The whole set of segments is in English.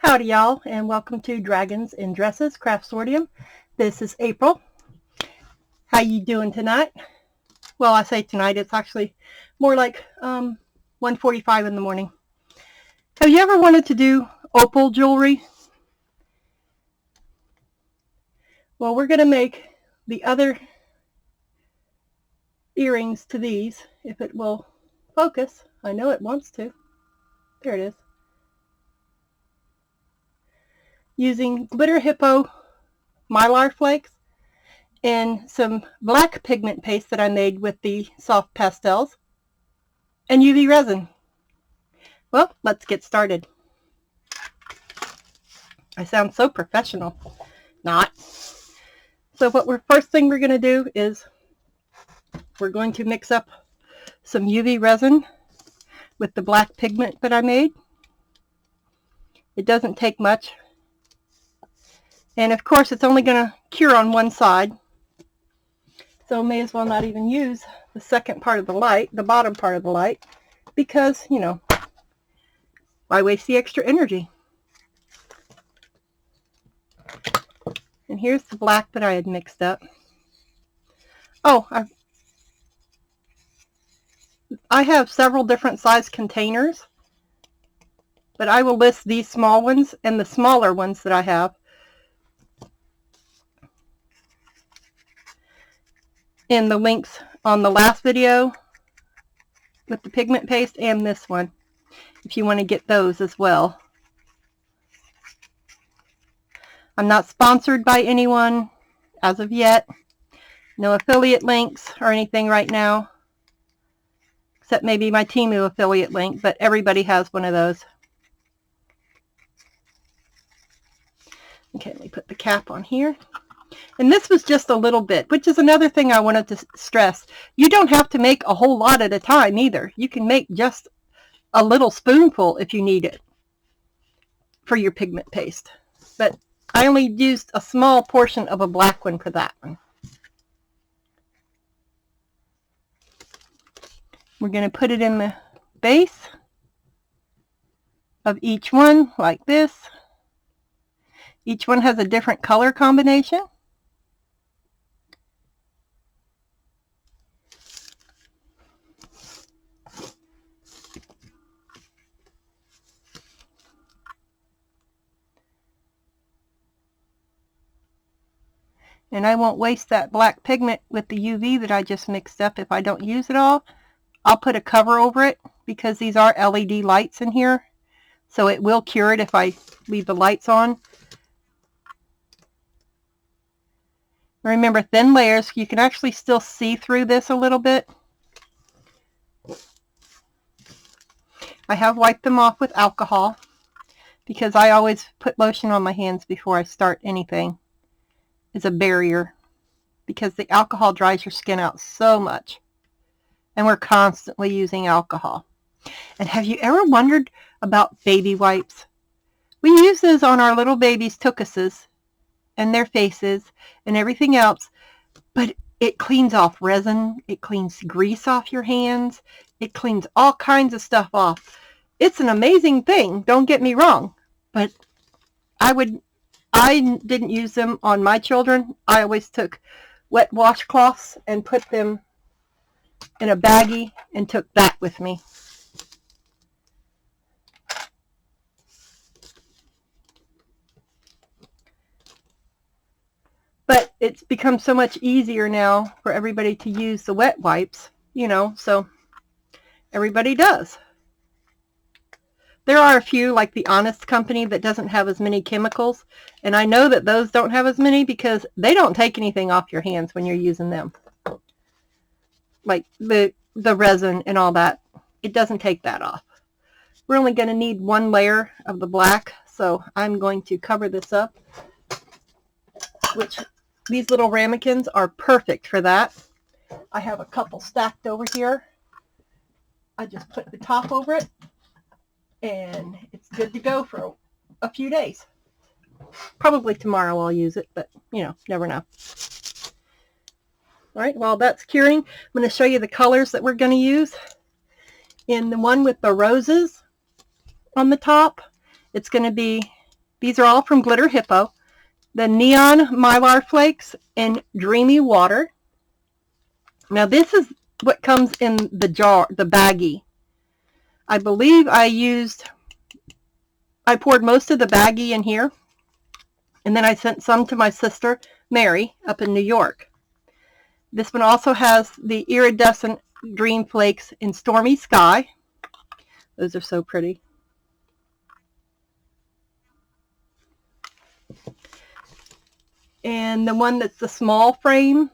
Howdy y'all, and welcome to Dragons in Dresses Craftswordium. This is April. How you doing tonight? Well, I say tonight, it's actually more like 1:45 in the morning. Have you ever wanted to do opal jewelry? Well, we're going to make the other earrings to these, if it will focus. I know it wants to. There it is. Using Glitter Hippo Mylar flakes and some black pigment paste that I made with the soft pastels and UV resin. Well, let's get started. I sound so professional. Not. So first thing we're going to do is we're going to mix up some UV resin with the black pigment that I made. It doesn't take much. And of course, it's only going to cure on one side. So may as well not even use the second part of the light, the bottom part of the light, because, you know, why waste the extra energy? And here's the black that I had mixed up. Oh, I have several different size containers, but I will list these small ones and the smaller ones that I have in the links on the last video with the pigment paste and this one, if you want to get those as well. I'm not sponsored by anyone as of yet. No affiliate links or anything right now, except maybe my Temu affiliate link, but everybody has one of those. Okay, let me put the cap on here. And this was just a little bit, which is another thing I wanted to stress. You don't have to make a whole lot at a time either. You can make just a little spoonful if you need it for your pigment paste. But I only used a small portion of a black one for that one. We're going to put it in the base of each one like this. Each one has a different color combination. And I won't waste that black pigment with the UV that I just mixed up if I don't use it all. I'll put a cover over it because these are LED lights in here. So it will cure it if I leave the lights on. Remember, thin layers, you can actually still see through this a little bit. I have wiped them off with alcohol because I always put lotion on my hands before I start anything. It's a barrier because the alcohol dries your skin out so much. And we're constantly using alcohol. And have you ever wondered about baby wipes? We use those on our little babies' tuchuses and their faces and everything else, but it cleans off resin, it cleans grease off your hands, it cleans all kinds of stuff off. It's an amazing thing, don't get me wrong, but I didn't use them on my children. I always took wet washcloths and put them in a baggie and took that with me. But it's become so much easier now for everybody to use the wet wipes, you know, so everybody does. There are a few, like the Honest Company, that doesn't have as many chemicals, and I know that those don't have as many because they don't take anything off your hands when you're using them. Like the resin and all that, it doesn't take that off. We're only going to need one layer of the black, so I'm going to cover this up, which these little ramekins are perfect for that. I have a couple stacked over here. I just put the top over it, and it's good to go for a few days. Probably tomorrow I'll use it, but, you know, never know. All right, while that's curing, I'm going to show you the colors that we're going to use. In the one with the roses on the top, it's going to be These are all from Glitter Hippo. The Neon Mylar Flakes in Dreamy Water. Now this is what comes in the jar, the baggie. I believe I poured most of the baggie in here, and then I sent some to my sister Mary up in New York. This one also has the iridescent Dream Flakes in Stormy Sky. Those are so pretty. And the one that's the small frame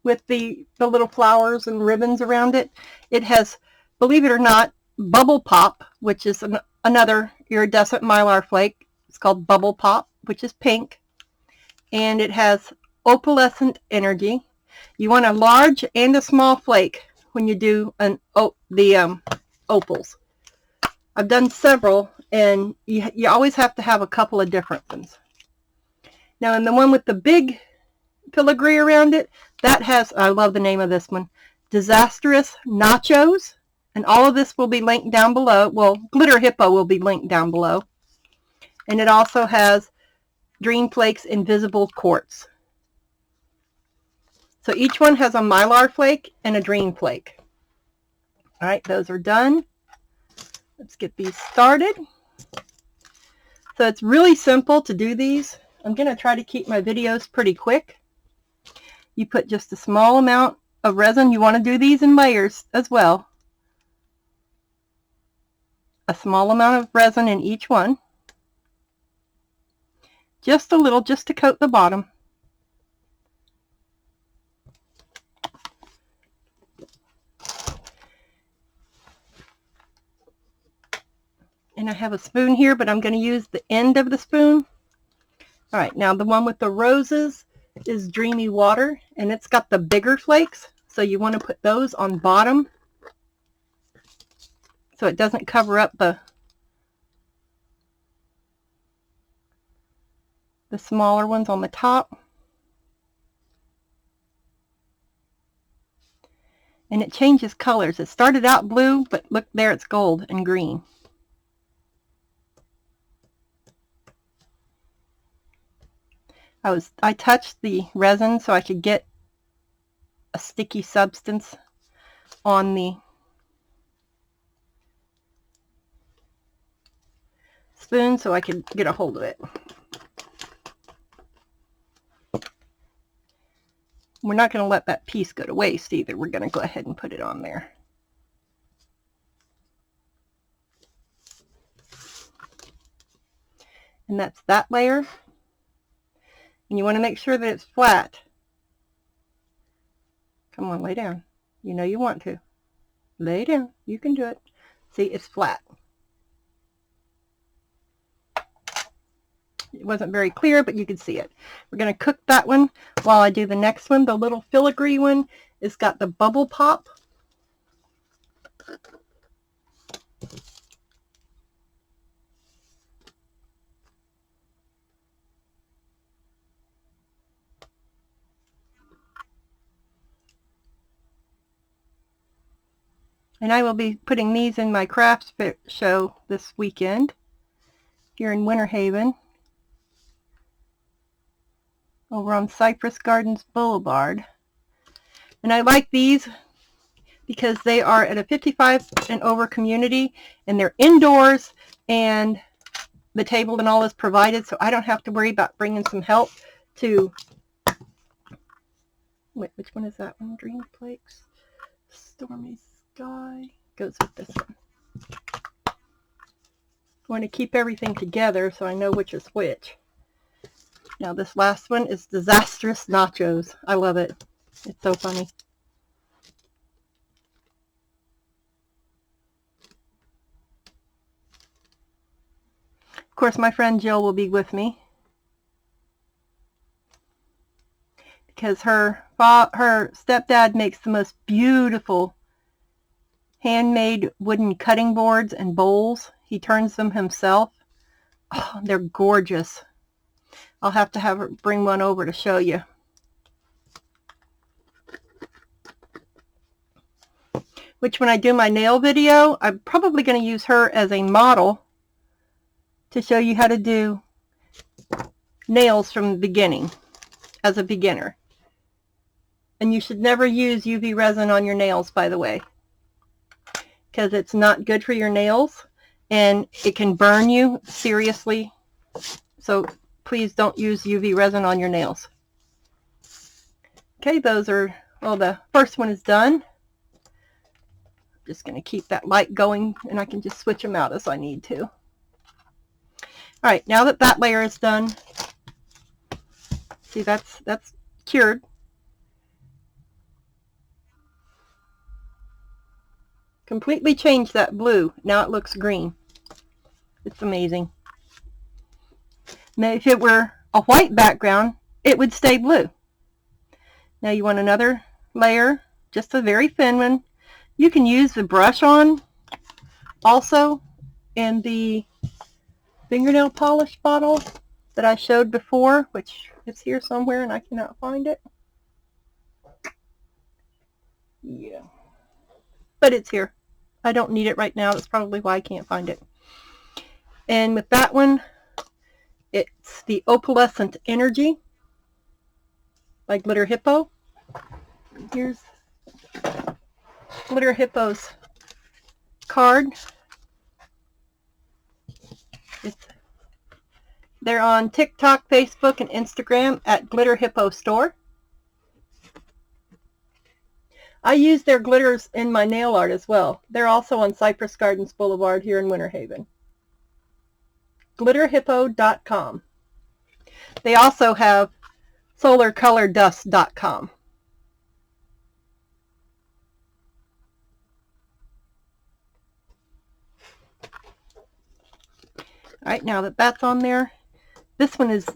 with the little flowers and ribbons around it, it has, believe it or not, Bubble Pop, which is another iridescent Mylar flake. It's called Bubble Pop, which is pink. And it has opalescent energy. You want a large and a small flake when you do the opals. I've done several, and you always have to have a couple of different ones. Now, in the one with the big filigree around it, that has, I love the name of this one, Disastrous Nachos. And all of this will be linked down below. Well, Glitter Hippo will be linked down below. And it also has Dream Flakes Invisible Quartz. So each one has a Mylar flake and a Dream flake. All right, those are done. Let's get these started. So it's really simple to do these. I'm going to try to keep my videos pretty quick. You put just a small amount of resin. You want to do these in layers as well. A small amount of resin in each one. Just a little, just to coat the bottom. And I have a spoon here, but I'm going to use the end of the spoon. All right, now the one with the roses is Dreamy Water, and it's got the bigger flakes, so you want to put those on bottom so it doesn't cover up the smaller ones on the top. And it changes colors. It started out blue, but look there, it's gold and green. I touched the resin so I could get a sticky substance on the spoon so I could get a hold of it. We're not going to let that piece go to waste either. We're going to go ahead and put it on there. And that's that layer. And you want to make sure that it's flat. Come on, lay down. You know you want to. Lay down. You can do it. See, it's flat. It wasn't very clear, but you can see it. We're going to cook that one while I do the next one. The little filigree one has got the Bubble Pop. And I will be putting these in my crafts show this weekend here in Winter Haven over on Cypress Gardens Boulevard. And I like these because they are at a 55 and over community, and they're indoors, and the table and all is provided, so I don't have to worry about bringing some help to, wait, which one is that one? Dream Flakes, Stormy Sky, goes with this one. I want to keep everything together so I know which is which. Now this last one is Disastrous Nachos. I love it. It's so funny. Of course, my friend Jill will be with me because her stepdad makes the most beautiful handmade wooden cutting boards and bowls. He turns them himself. Oh, they're gorgeous. I'll have to have her bring one over to show you. Which, when I do my nail video, I'm probably going to use her as a model to show you how to do nails from the beginning as a beginner. And you should never use UV resin on your nails, by the way, because it's not good for your nails and it can burn you seriously. So please don't use UV resin on your nails. Okay, those are, well, the first one is done. I'm just going to keep that light going, and I can just switch them out as I need to. All right, now that that layer is done, see, that's cured. Completely changed that blue. Now it looks green. It's amazing. Now, if it were a white background, it would stay blue. Now you want another layer, just a very thin one. You can use the brush on also in the fingernail polish bottle that I showed before, which is here somewhere and I cannot find it. Yeah, but it's here. I don't need it right now. That's probably why I can't find it. And with that one, it's the Opalescent Energy by Glitter Hippo. Here's Glitter Hippo's card. They're on TikTok, Facebook, and Instagram at Glitter Hippo Store. I use their glitters in my nail art as well. They're also on Cypress Gardens Boulevard here in Winter Haven. glitterhippo.com. They also have solarcolordust.com. All right, now that that's on there, this one is,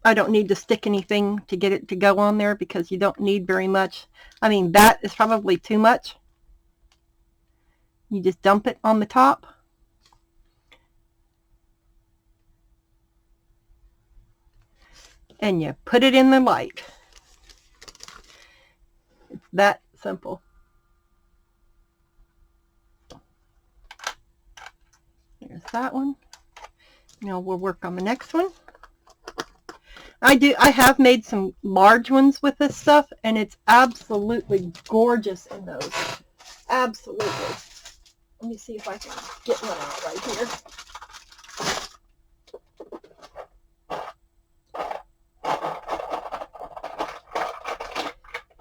I don't need to stick anything to get it to go on there because you don't need very much. I mean, that is probably too much. You just dump it on the top. And you put it in the light. It's that simple. There's that one. Now we'll work on the next one. I have made some large ones with this stuff, and it's absolutely gorgeous in those. Absolutely. Let me see if I can get one out right here.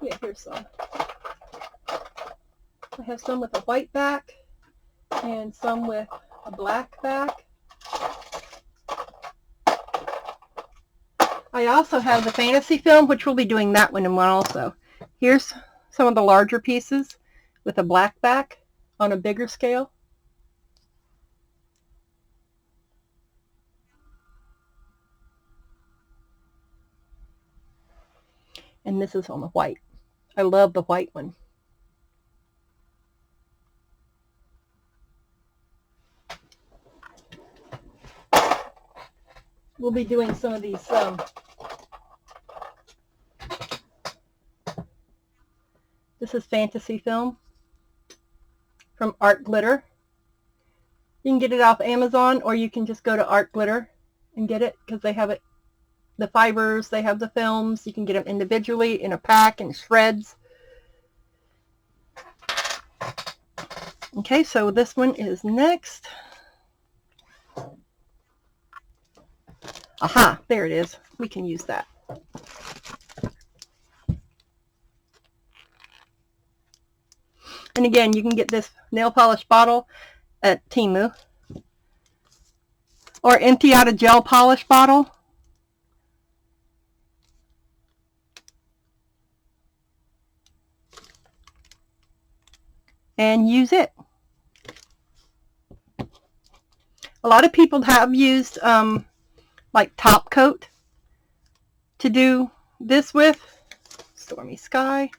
Yeah, here's some. I have some with a white back and some with a black back. I also have the fantasy film, which we'll be doing that one in one also. Here's some of the larger pieces with a black back on a bigger scale. And this is on the white. I love the white one. We'll be doing some of these. This is fantasy film from Art Glitter. You can get it off Amazon, or you can just go to Art Glitter and get it, because they have it, the fibers, they have the films. You can get them individually in a pack and shreds. Okay, so this one is next. Aha, there it is. We can use that. And again, you can get this nail polish bottle at Temu, or empty out a gel polish bottle. And use it. A lot of people have used like top coat to do this with. Stormy Sky.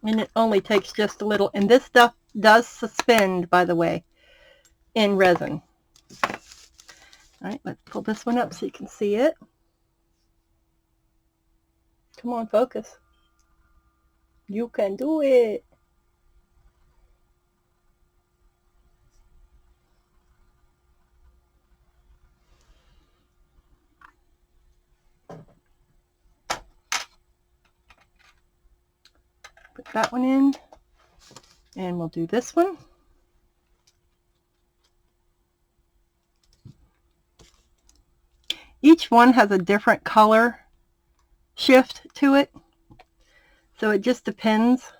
And it only takes just a little, and this stuff does suspend, by the way, in resin. All right, let's pull this one up so you can see it. Come on, focus. You can do it. Put that one in, and we'll do this one. Each one has a different color shift to it, so it just depends.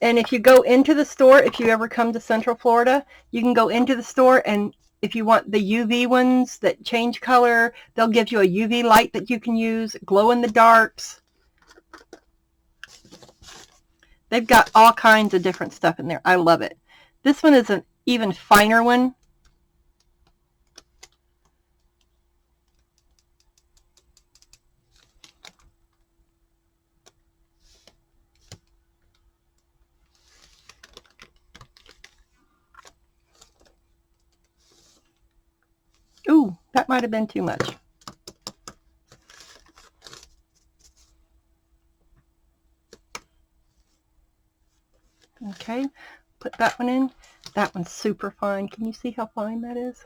And if you go into the store, if you ever come to Central Florida, you can go into the store, and if you want the UV ones that change color, they'll give you a UV light that you can use, glow in the darks. They've got all kinds of different stuff in there. I love it. This one is an even finer one. Ooh, that might have been too much. Okay, put that one in. That one's super fine. Can you see how fine that is?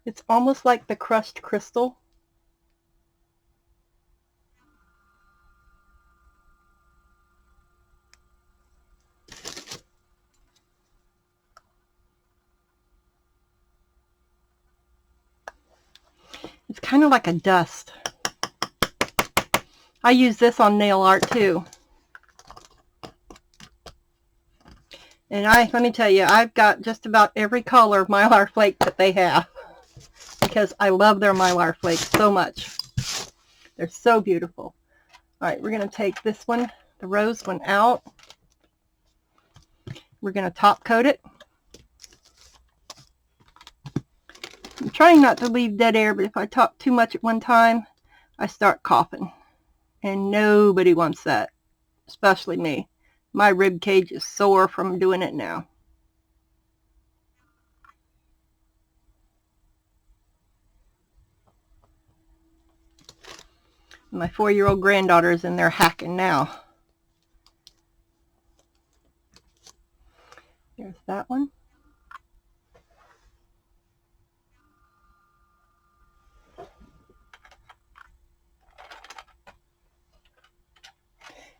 It's almost like the crushed crystal. It's kind of like a dust. I use this on nail art too. And let me tell you, I've got just about every color of Mylar flake that they have, because I love their Mylar flakes so much. They're so beautiful. All right, we're going to take this one, the rose one, out. We're going to top coat it. I'm trying not to leave dead air, but if I talk too much at one time, I start coughing. And nobody wants that, especially me. My rib cage is sore from doing it now. My 4-year-old granddaughter is in there hacking now. There's that one.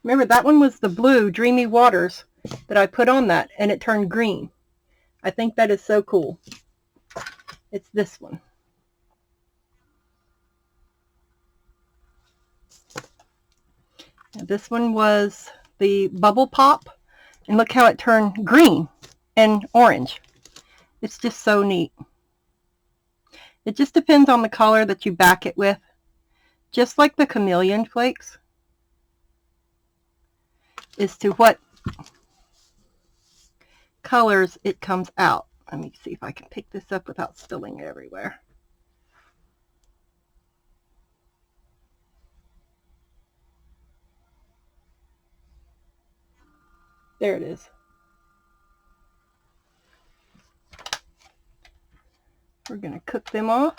Remember, that one was the blue Dreamy Waters that I put on that, and it turned green. I think that is so cool. It's this one. Now, this one was the Bubble Pop, and look how it turned green and orange. It's just so neat. It just depends on the color that you back it with, just like the chameleon flakes, as to what colors it comes out. Let me see if I can pick this up without spilling it everywhere. There it is. We're going to cook them off.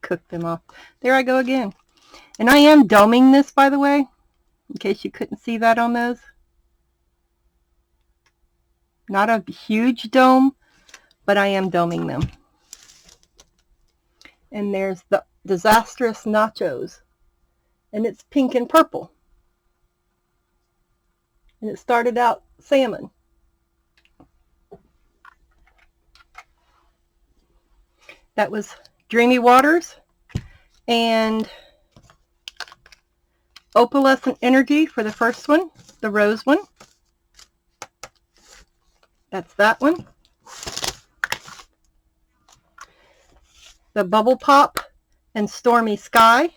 Cook them off. There I go again. And I am doming this, by the way, in case you couldn't see that on those. Not a huge dome, but I am doming them. And there's the Disastrous Nachos, and it's pink and purple. And it started out salmon. That was Dreamy Waters and Opalescent Energy for the first one, the rose one. That's that one. The Bubble Pop and Stormy Sky.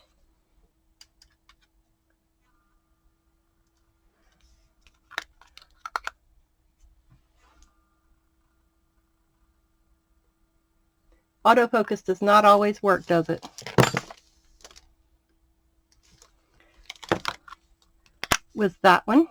Autofocus does not always work, does it? Was that one.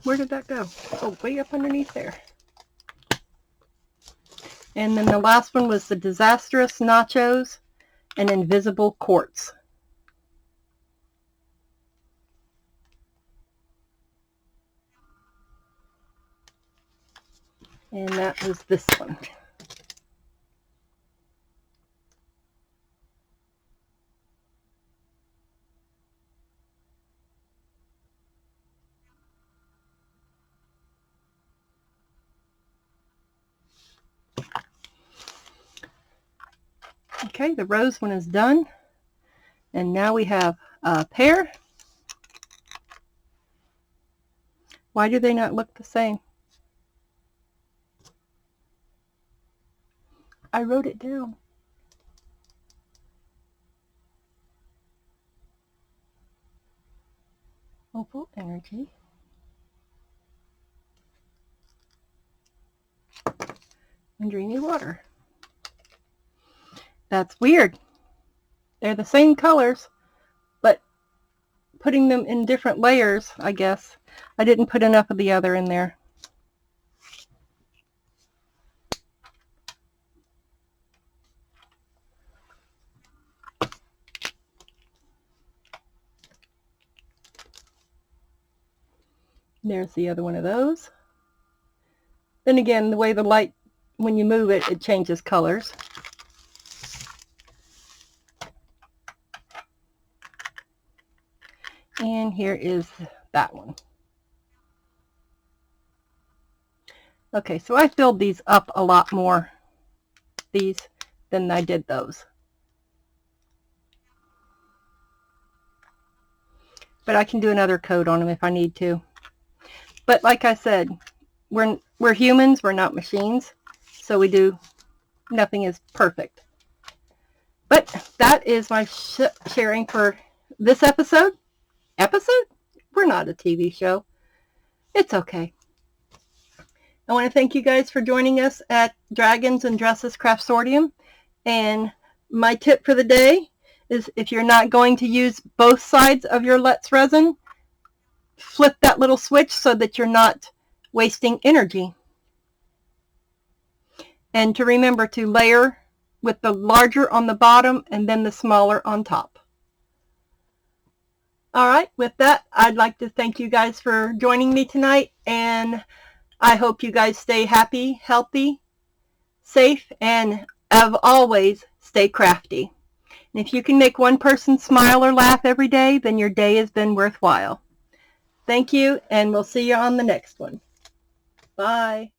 Where did that go? Oh, way up underneath there. And then the last one was the Disastrous Nachos and Invisible Quartz. And that was this one. Okay, the rose one is done. And now we have a pear. Why do they not look the same? I wrote it down. Opal energy. And dreamy water. That's weird. They're the same colors, but putting them in different layers, I guess. I didn't put enough of the other in there. There's the other one of those. Then again, the way the light, when you move it, it changes colors. And here is that one. Okay, so I filled these up a lot more, these, than I did those. But I can do another coat on them if I need to. But like I said, we're humans, we're not machines, so nothing is perfect. But that is my sharing for this episode. We're not a TV show. It's okay. I want to thank you guys for joining us at Dragons and Dresses Craftsorium. And my tip for the day is, if you're not going to use both sides of your Let's resin, flip that little switch so that you're not wasting energy. And to remember to layer with the larger on the bottom and then the smaller on top. All right, with that, I'd like to thank you guys for joining me tonight, and I hope you guys stay happy, healthy, safe, and as always, stay crafty. And if you can make one person smile or laugh every day, then your day has been worthwhile. Thank you, and we'll see you on the next one. Bye.